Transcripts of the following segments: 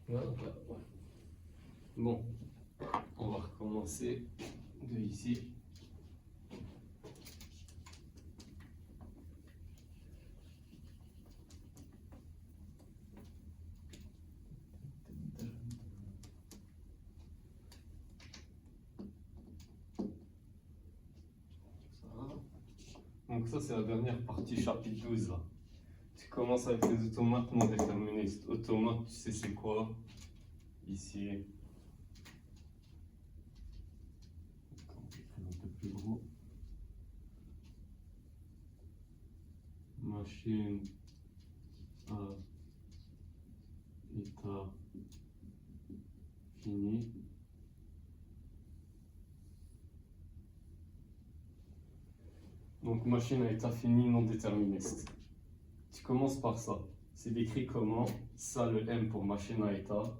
Voilà. Bon, on va recommencer de ici. Donc ça, c'est la dernière partie, chapitre 12 là. Tu commences avec les automates non déterministes. Automate, tu sais c'est quoi? Ici. Un peu plus gros. Machine à état fini. Donc machine à état fini non déterministe. Tu commences par ça. C'est décrit comment? Ça, le M pour machine à état.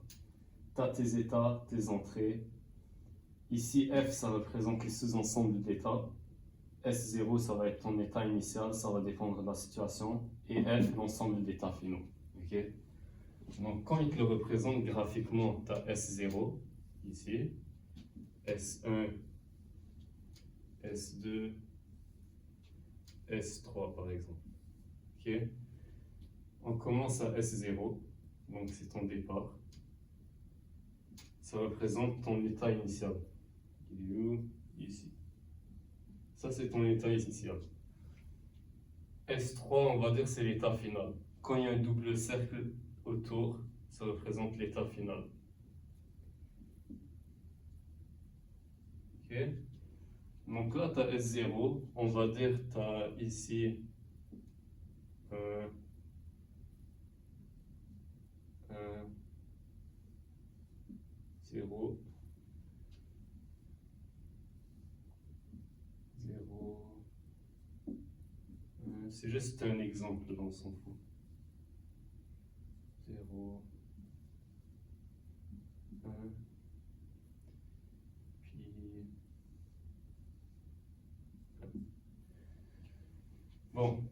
Tu as tes états, tes entrées. Ici, F, ça représente les sous-ensembles d'états. S0, ça va être ton état initial, ça va dépendre de la situation. Et F, l'ensemble d'états finaux. Okay? Donc, quand il te le représente graphiquement, tu as S0, ici. S1, S2, S3, par exemple. Okay? On commence à S0, donc c'est ton départ. Ça représente ton état initial. Il est où? Ici. Ça, c'est ton état initial. S3, on va dire, c'est l'état final. Quand il y a un double cercle autour, ça représente l'état final. Ok? Donc là, tu as S0. On va dire tu as ici 0. 0. C'est juste un exemple, on s'en fout. 0. 1. Puis... Bon,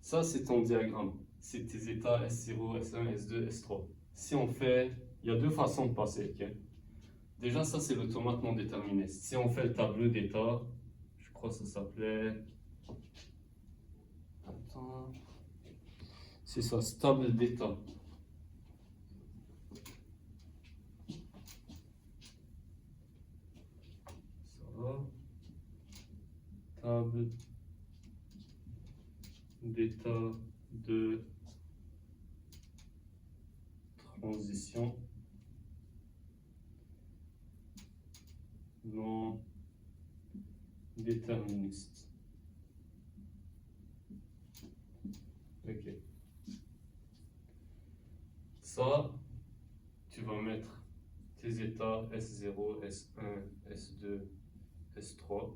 ça c'est ton diagramme. C'est tes états S0, S1, S2, S3. Si on fait... Il y a deux façons de passer, ok? Déjà, ça c'est l'automate non déterministe. Si on fait le tableau d'état, je crois que ça s'appelait... Attends... C'est ça, stable d'état. Ça va. Table d'état de transition non déterministe. Ok. Ça, tu vas mettre tes états S0, S1, S2, S3.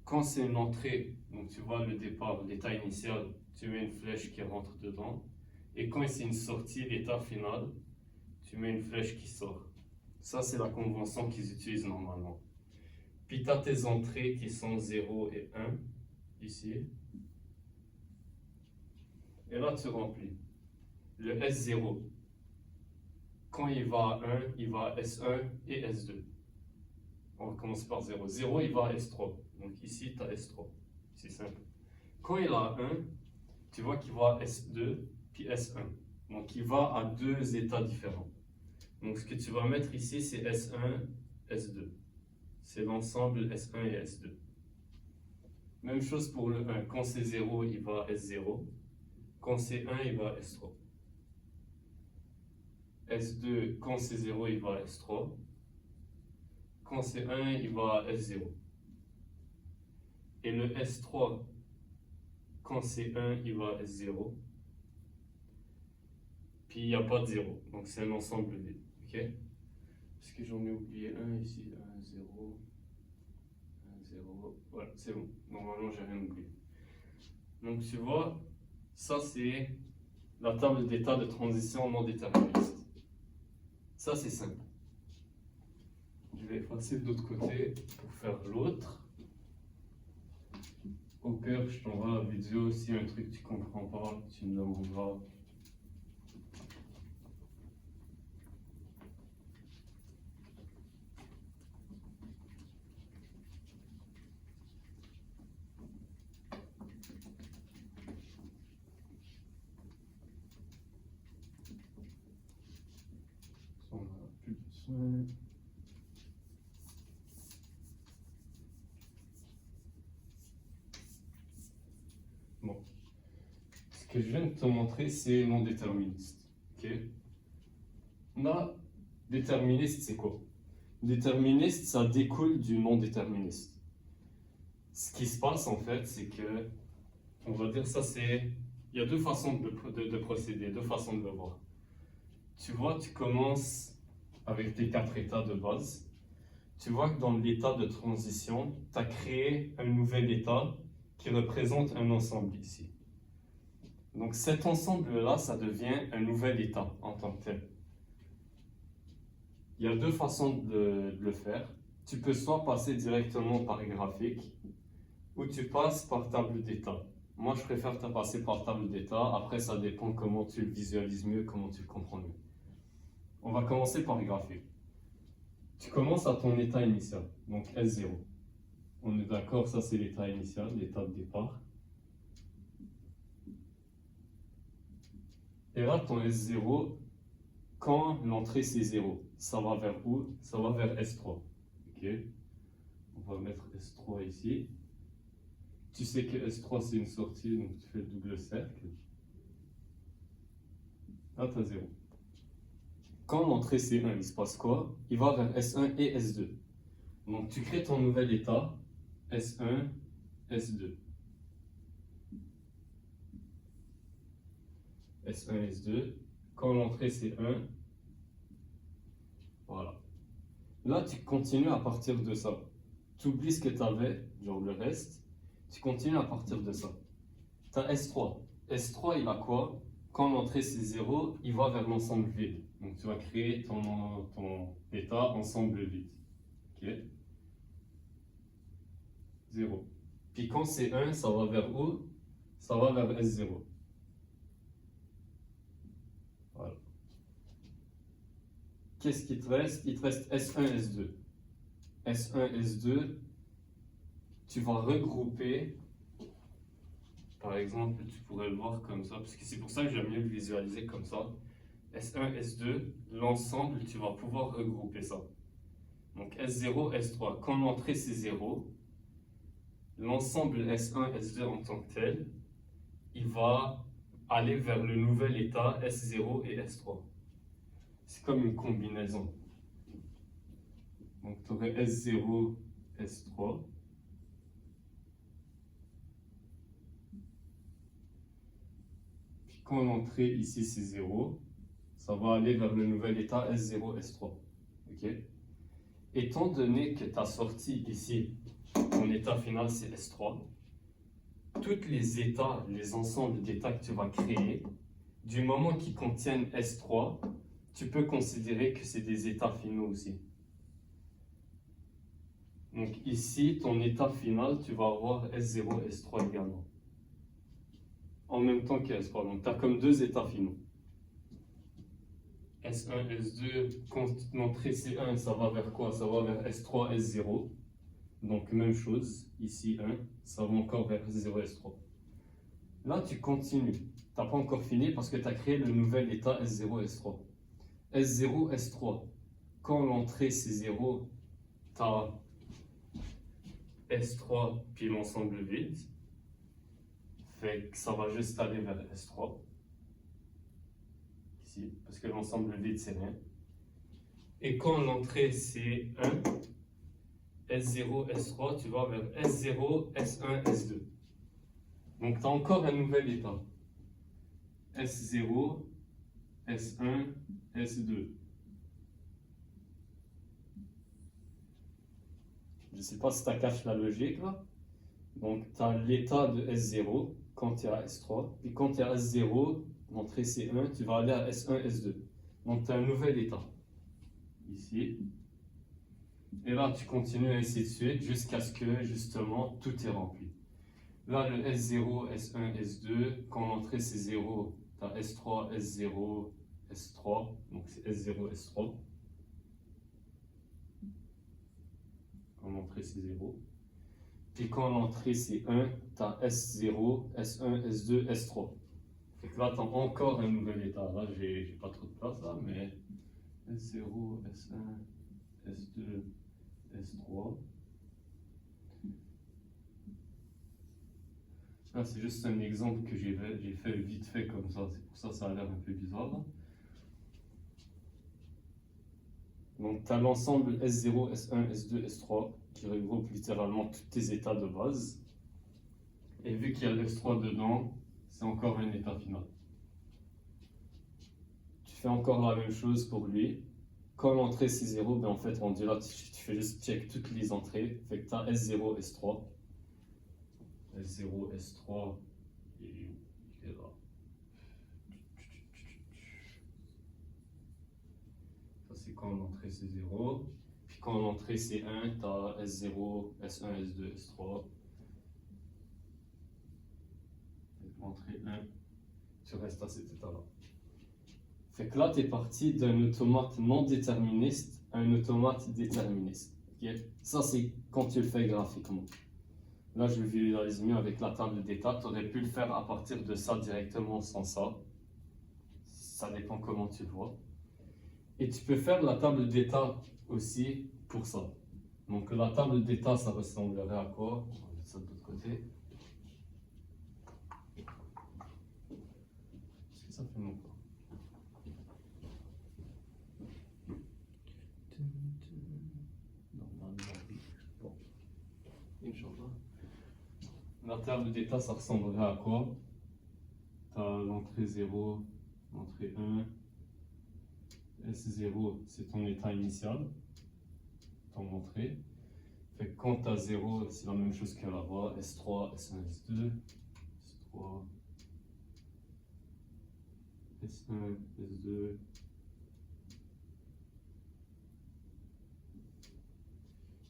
Quand c'est une entrée, donc tu vois le départ, l'état initial, tu mets une flèche qui rentre dedans. Et quand c'est une sortie, l'état final, tu mets une flèche qui sort. Ça, c'est la convention qu'ils utilisent normalement. Puis tu as tes entrées qui sont 0 et 1, ici. Et là, tu remplis. Le S0, quand il va à 1, il va à S1 et S2. On va commencer par 0. 0, il va à S3. Donc ici, tu as S3. C'est simple. Quand il a 1, tu vois qu'il va à S2 puis S1. Donc il va à deux états différents. Donc ce que tu vas mettre ici, c'est S1, S2. C'est l'ensemble S1 et S2. Même chose pour le 1. Quand c'est 0, il va à S0. Quand c'est 1, il va à S3. S2, quand c'est 0, il va à S3. Quand c'est 1, il va à S0. Et le S3, quand c'est 1, il va à S0. Puis il n'y a pas de 0. Donc c'est un ensemble vide. Ok? Est-ce que j'en ai oublié un ici? 1, 0. 1, 0. Voilà, c'est bon. Normalement, j'ai rien oublié. Donc tu vois, ça c'est la table d'état de transition non déterministe. Ça c'est simple. Je vais effacer de l'autre côté pour faire l'autre. Au pire, je t'envoie la vidéo. Si y a un truc que tu comprends pas, tu me demanderas. S1. Bon. Ce que je viens de te montrer, c'est non déterministe. Ok? Là, déterministe, c'est quoi? Déterministe, ça découle du non déterministe. Ce qui se passe en fait, c'est que, on va dire ça, c'est. Il y a deux façons de procéder, deux façons de le voir. Tu vois, tu commences avec tes 4 états de base. Tu vois que dans l'état de transition, tu as créé un nouvel état qui représente un ensemble ici. Donc cet ensemble-là, ça devient un nouvel état en tant que tel. Il y a deux façons de le faire. Tu peux soit passer directement par graphique, ou tu passes par table d'état. Moi, je préfère te passer par table d'état. Après, ça dépend comment tu le visualises mieux, comment tu le comprends mieux. On va commencer par graphique. Tu commences à ton état initial, donc S0. On est d'accord, ça c'est l'état initial, l'état de départ. Et là, ton S0, quand l'entrée c'est 0, ça va vers où? Ça va vers S3. Ok. On va mettre S3 ici. Tu sais que S3 c'est une sortie, donc tu fais le double cercle. Là, tu as 0. Quand l'entrée c'est 1, il se passe quoi? Il va vers S1 et S2. Donc tu crées ton nouvel état, S1, S2. S1, S2. Quand l'entrée c'est 1, voilà. Là, tu continues à partir de ça. Tu oublies ce que tu avais, genre le reste. Tu continues à partir de ça. Tu as S3. S3, il a quoi? Quand l'entrée c'est 0, il va vers l'ensemble vide. Donc tu vas créer ton état ensemble vide. Ok? 0. Puis quand c'est 1, ça va vers où? Ça va vers S0. Voilà. Qu'est-ce qui te reste? Il te reste S1, S2. S1, S2, tu vas regrouper. Par exemple, tu pourrais le voir comme ça, parce que c'est pour ça que j'aime mieux le visualiser comme ça. S1, S2, l'ensemble, tu vas pouvoir regrouper ça. Donc S0, S3, quand l'entrée c'est 0, l'ensemble S1, S2 en tant que tel, il va aller vers le nouvel état S0 et S3. C'est comme une combinaison. Donc tu aurais S0, S3. Puis quand l'entrée ici c'est 0, ça va aller vers le nouvel état S0, S3. Ok? Étant donné que ta sortie ici, ton état final c'est S3, tous les états, les ensembles d'états que tu vas créer, du moment qu'ils contiennent S3, tu peux considérer que c'est des états finaux aussi. Donc ici, ton état final, tu vas avoir S0, S3 également. En même temps que S3. Donc tu as comme deux états finaux. S1, S2, quand l'entrée c'est 1, ça va vers quoi? Ça va vers S3, S0. Donc même chose, ici 1, ça va encore vers S0, S3. Là, tu continues. Tu n'as pas encore fini parce que tu as créé le nouvel état S0, S3. S0, S3. Quand l'entrée c'est 0, tu as S3 puis l'ensemble vide. Fait que ça va juste aller vers S3. Ici, parce que l'ensemble vide c'est rien. Et quand l'entrée c'est 1, S0, S3, tu vas vers S0, S1, S2. Donc tu as encore un nouvel état. S0, S1, S2. Je ne sais pas si tu caches la logique là. Donc tu as l'état de S0 quand tu es à S3. Et quand tu es à S0, l'entrée c'est 1, tu vas aller à S1, S2. Donc tu as un nouvel état. Ici. Et là tu continues ainsi de suite jusqu'à ce que justement tout est rempli. Là le S0, S1, S2, quand l'entrée c'est 0, tu as S3, S0, S3. Donc c'est S0, S3. Quand l'entrée c'est 0. Puis quand l'entrée c'est 1, tu as S0, S1, S2, S3. Fait que là, tu as encore un nouvel état. Là, j'ai pas trop de place, là, mais S0, S1, S2, S3. Là, c'est juste un exemple que j'ai fait vite fait comme ça, c'est pour ça que ça a l'air un peu bizarre. Donc, tu as l'ensemble S0, S1, S2, S3 qui regroupe littéralement tous tes états de base. Et vu qu'il y a l'S3 dedans, c'est encore un état final. Tu fais encore la même chose pour lui. Quand l'entrée c'est 0, ben en fait, rendu là, tu fais juste check toutes les entrées. Fait que tu as S0, S3. S0, S3, il est où? Il est là. Ça, c'est quand l'entrée c'est 0. Puis quand l'entrée c'est 1, tu as S0, S1, S2, S3. L'entrée 1, tu restes à cet état-là. Fait que là, tu es parti d'un automate non déterministe à un automate déterministe. Okay? Ça, c'est quand tu le fais graphiquement. Là, je le visualise mieux avec la table d'état. Tu aurais pu le faire à partir de ça directement sans ça. Ça dépend comment tu le vois. Et tu peux faire la table d'état aussi pour ça. Donc la table d'état, ça ressemblerait à quoi? On va mettre ça de l'autre côté. Est-ce que ça fait mon pas? Bon. Inch'Allah. La table d'état, ça ressemblerait à quoi? Tu as l'entrée 0, l'entrée 1. S0, c'est ton état initial, ton entrée. Fait que quand tu as 0, c'est la même chose que là-bas. S3, S1, S2, S3, S1, S2.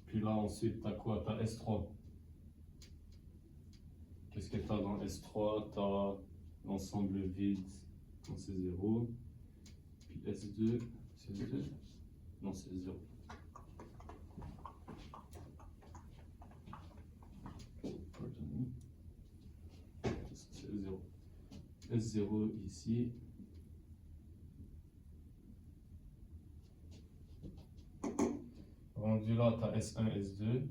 Puis là, ensuite, tu as quoi? Tu as S3. Qu'est-ce que tu as dans S3? Tu as l'ensemble vide quand c'est 0. Puis S2, c'est 2? Non, c'est 0. C'est 0. S0 ici. Rendu là, tu as S1, S2.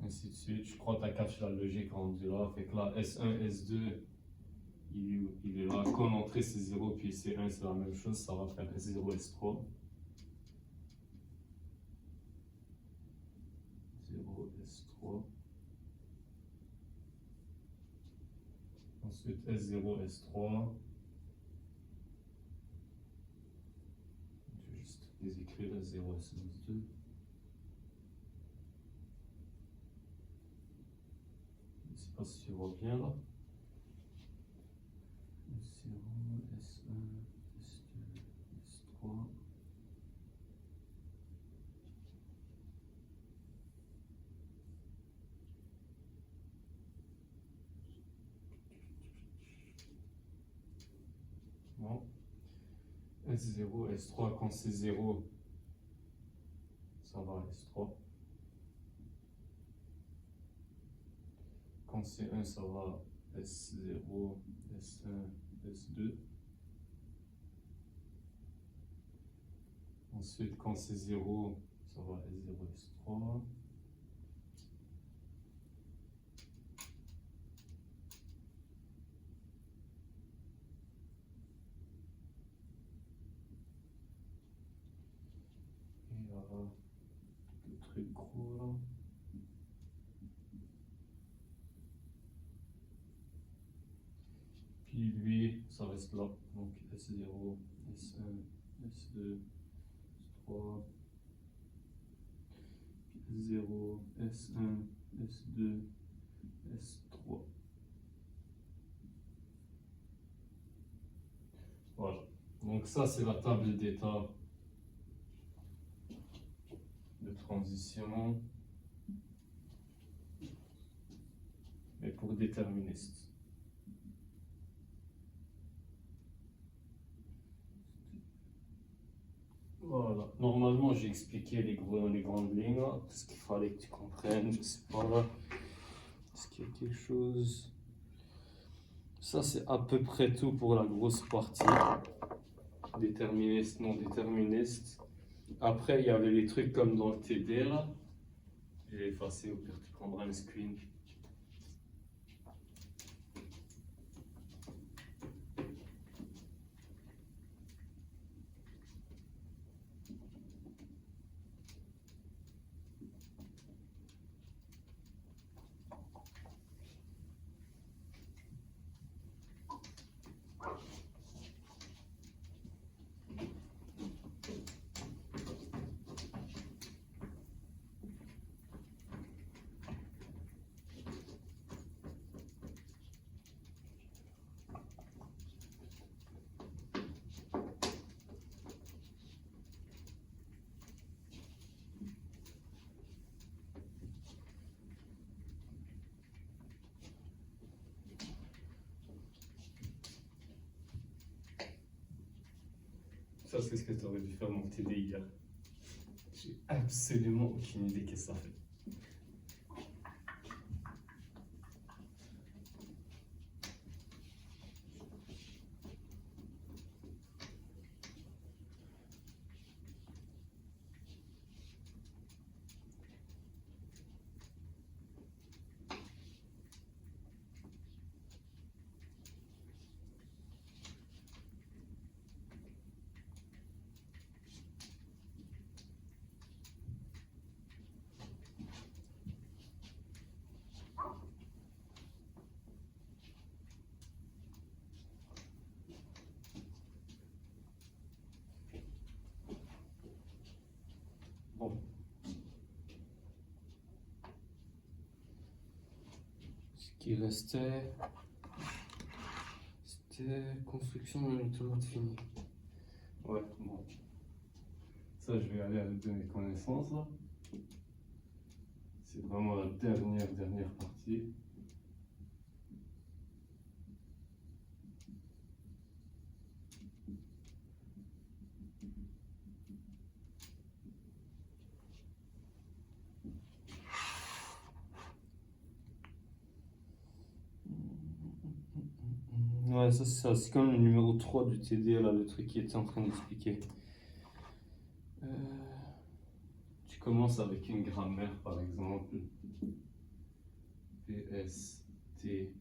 Ainsi de suite. Je crois que tu as catché la logique rendu là. Fait que là, S1, S2, il est là. Quand l'entrée c'est 0, puis c'est 1, c'est la même chose. Ça va faire S0, S3. 0, S3. Ensuite, S0, S3. Je vais juste les écrire, S0, S1, S2. Je ne sais pas si tu vois bien là. S0, S1, S2, S3. Bon. S0, S3, quand c'est 0, ça va à S3. Quand c'est 1, ça va S0, S1, S2. Ensuite, quand c'est 0, ça va S0, S3. Et là, le truc gros là. Puis lui, ça reste là. Donc S0, S1, S2, S3. Puis S0, S1, S2, S3. Voilà. Donc ça, c'est la table d'état de transition. Mais pour déterministe. Voilà. Normalement, j'ai expliqué les grandes lignes, tout ce qu'il fallait que tu comprennes. Je sais pas. Est-ce qu'il y a quelque chose? Ça, c'est à peu près tout pour la grosse partie. déterministe, non déterministe. Après, il y avait les trucs comme dans le TD là. Je vais effacer au pire, tu prendras un screen. Ça, c'est ce que tu aurais dû faire mon TD hier. J'ai absolument aucune idée qu'est-ce que ça fait. Bon. Ce qui restait, c'était construction d'un automate fini. Ouais, bon. Ça, je vais aller à l'aide de mes connaissances là. C'est vraiment la dernière partie. Ouais, ça c'est ça, c'est comme le numéro 3 du TD, là, le truc qui était en train d'expliquer. Tu commences avec une grammaire, par exemple. PS, T,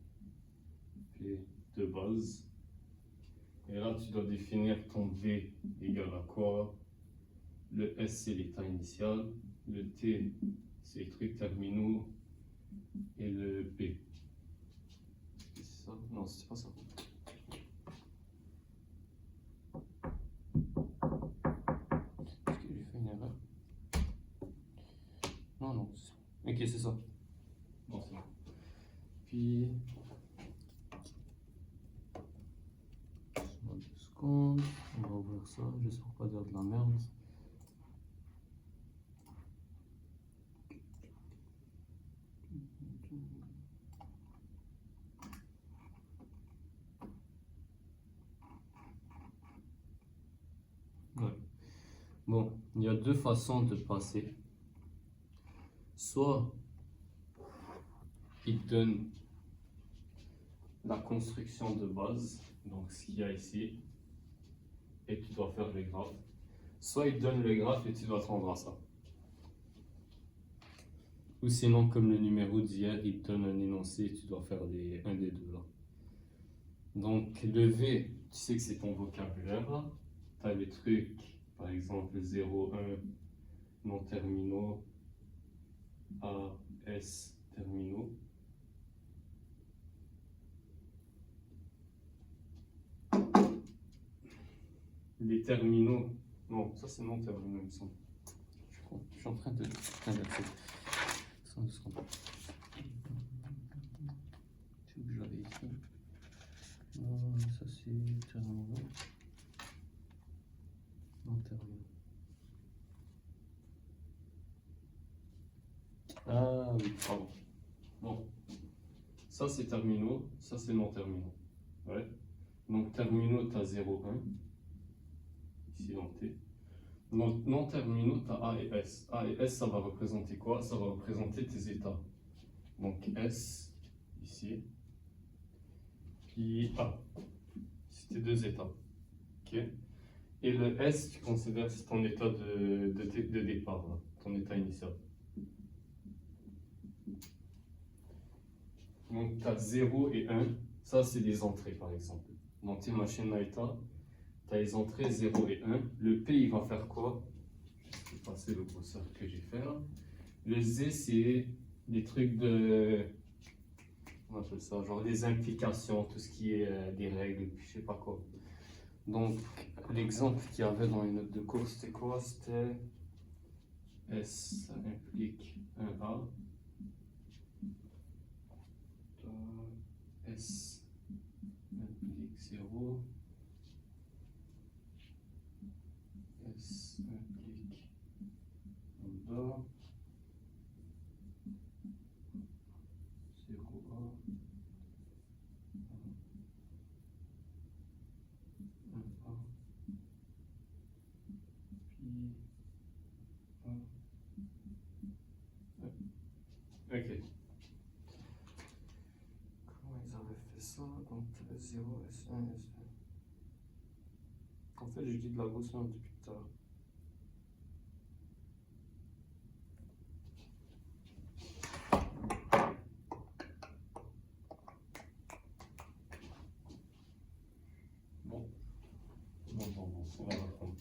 P de base. Et là, tu dois définir ton V égale à quoi. Le S, c'est l'état initial. Le T, c'est les trucs terminaux. Et le P. C'est ça? Non, c'est pas ça. Est-ce que j'ai fait une erreur? Non, non. Ok, c'est ça. Bon, c'est bon. Puis. 2 secondes. On va ouvrir ça, juste pour pas dire de la merde. Ouais. Bon, il y a deux façons de passer. Soit il te donne la construction de base, donc ce qu'il y a ici, et tu dois faire le graphe. Soit il te donne le graphe et tu dois te rendre à ça. Ou sinon, comme le numéro d'hier, il te donne un énoncé et tu dois faire un des deux là. Donc le V, tu sais que c'est ton vocabulaire là. Tu as les trucs, par exemple 0, 1, non terminaux, A, S, terminaux. Les terminaux, non, ça c'est non terminaux, il me semble. Je suis en train d'inverser. Ça, je l'avais ici. Non, ça c'est terminaux. Non terminaux. Ah oui, pardon. Bon, ça c'est terminaux, ça c'est non terminaux. Ouais. Donc terminaux, tu as 0, 1. Ici dans T. Non terminaux, tu as A et S. A et S, ça va représenter quoi? Ça va représenter tes états. Donc S, ici. Puis A. C'est tes deux états. Ok. Et le S, tu considères c'est ton état de départ, là, ton état initial. Donc, tu as 0 et 1. Ça, c'est des entrées, par exemple. Donc, tu imagines l'état. Tu as les entrées 0 et 1. Le P, il va faire quoi? Je vais passer le brosseur que j'ai fait là. Le Z, c'est des trucs de. On appelle ça, genre des implications, tout ce qui est des règles, je sais pas quoi. Donc, l'exemple qu'il y avait dans les notes de cours, c'était quoi? C'était S implique 1A. S implique 0. S implique 1 bas. 0A. 1A. Ok. Comment ils avaient fait ça? Donc S0, S1, S2. En fait, je dis de la grosse merde depuis tout à l'heure. Bon, on va reprendre.